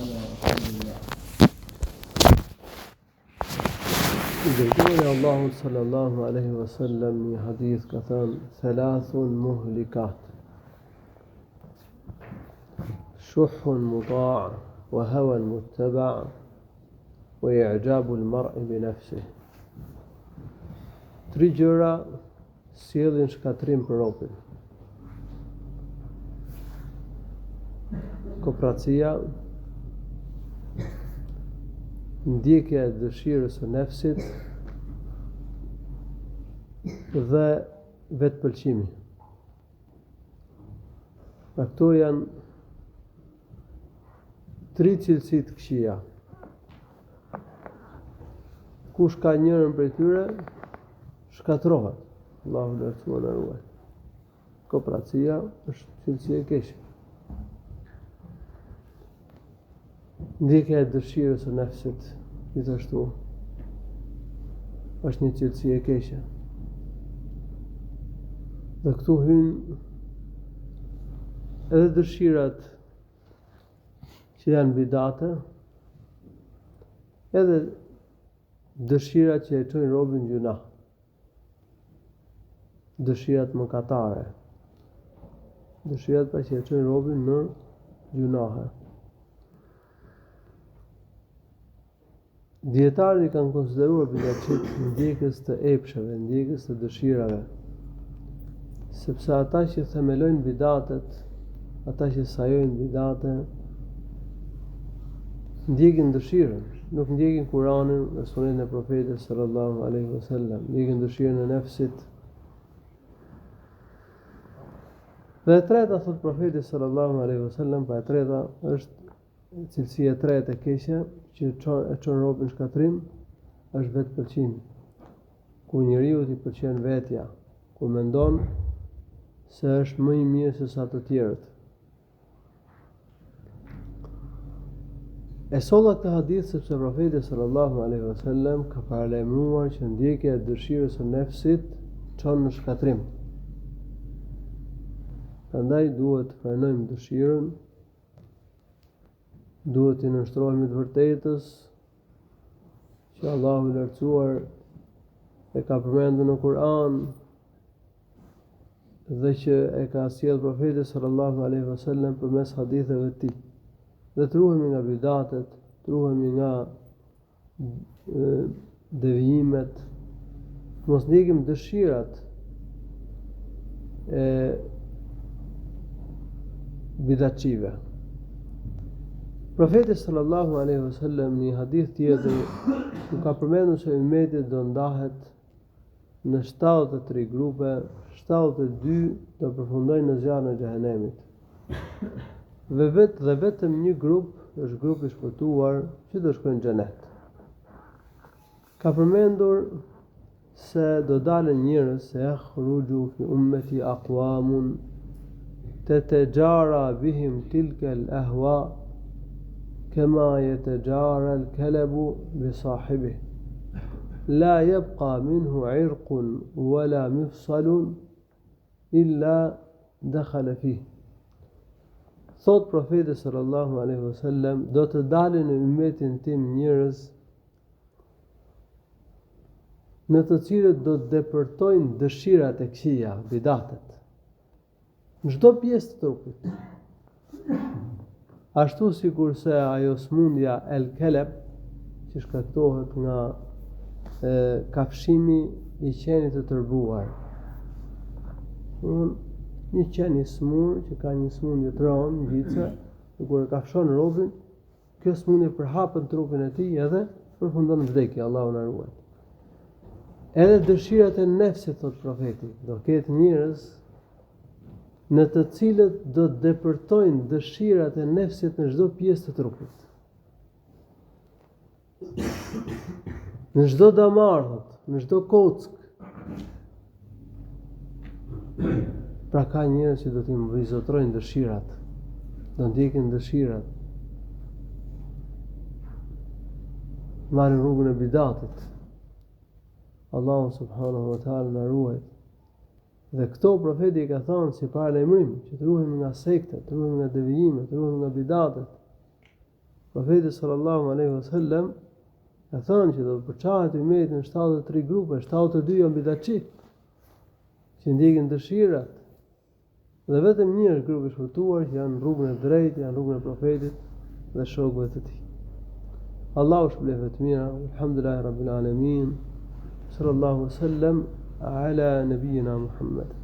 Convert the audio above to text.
على رسول الله. Dërguari Allahut sallallahu alaihi wasallam një hadith ka thënë thalathun muhlikat shuhun muta' wa hawan muttaba' wa i'jabu al-mar'i bi nafsihi. Tri gjëra sjellin shkatrim për robën. Kopratësia, ndjekja e dëshirës së nefsit dhe vetëpëlqimi. Këto janë tri cilësi të këqija. Kush ka njërin prej tyre, shkatrohet. Allahu lartësuar na ruaj. Kopratësia është cilësi e keqe. Ndjekja e dëshirës së nefsit, gjithashtu, është një cilësi e keqe. Dhe këtu hynë edhe dëshirat që janë bidate, edhe dëshirat që e çojnë robën gjuna. Dëshirat mëkatare. Dëshirat pra që e çojnë robën në gjunahe. Dietarët i kanë konsideruar bidatçit ndjekës të epsheve, ndjekës të dëshirave, sepse ata që themelojnë bidatet, ata që sajojnë bidate, ndjekin dëshirën, nuk ndjekin Kur'anin dhe Sunetin e Profetit sallallahu alaihi wasallam, ndjekin dëshirën e nefsit. Dhe e treta, thot Profeti sallallahu alaihi wasallam, pa e treta është cilësia e tretë e keqe që e çon robën në shkatrim, është vetëpëlqimi. Ku njeriu i pëlqen vetja, ku mendon se është më i mirë se sa të tjerët. E solla këtë hadith sepse Profeti sallallahu alaihi wasallam ka paralajmëruar që ndjekja e dëshirës së nefsit çon në shkatrim. Prandaj duhet të frenojmë dëshirën, duhet të nënshtrohemi të vërtetës që Allahu i lartësuar e ka përmendur në Kur'an dhe që e ka sjellë Profeti sallallahu alaihi wasallam përmes haditheve të tij. Dhe të ruhemi nga bidatet, të ruhemi nga devijimet, mos ndjekim dëshirat e bidatçive. Profeti sallallahu alaihi wasallam në një hadith tjetër nuk ka përmendur se ummeti do ndahet në 73 grupe, 72 do përfundojnë në zjarrin e xhehenemit. Dhe vetëm një grup është grupi i shpëtuar që do shkojnë në xhenet. Ka përmendur se do dalën njerëz se yakhruju fi ummati aqwamun tatajara bihim tilka al-ahwa كما يتجارى الكلب بصاحبه لا يبقى منه عرق ولا مفصل إلا دخل فيه. Thot Profeti sallallahu alaihi wasallam, do të dalin në ummetin tim njerëz në të cilët do të depërtojnë dëshirat e këqija, bidatet, në çdo pjesë të trupit. Ashtu sikurse ajo smundja el keleb që shkaktohet nga kafshimi i qenit të tërbuar. Një qen i smur që ka një smundje të rëndë, ngjitse, dhe kur e kafshon robën, kjo smundje përhapën trupin e tij edhe përfundon në vdekje, Allahu na ruaj. Edhe dëshirat e nefsit, thot Profeti, do ketë njerëz në të cilët do të depërtojnë dëshirat e nefsit në çdo pjesë të trupit. Në çdo damar, në çdo kock. Pra ka njerëz që do t'i mbizotrojnë dëshirat, do ndjekin dëshirat. Marrin rrugën e bidatit. Allahu subhanahu wa taala na ruaj. Dhe këto Profeti i ka thënë si paralajmërim që të ruhemi nga sektet, të ruhemi nga devijimet, të ruhemi nga bidatet. Profeti sallallahu alaihi wasallam e thonë që do të përçahet ummeti në 73 grupe, 72 janë bidatçi, që ndjekin dëshirat. Dhe vetëm një është grupi i shpëtuar që janë rrugën e drejtë, janë rrugën e profetit dhe shokëve të tij. Allahu shpëlefë të mira, alhamdulillahi rabbil alamin, sallallahu alaihi wasallam ala nabiyina Muhammad.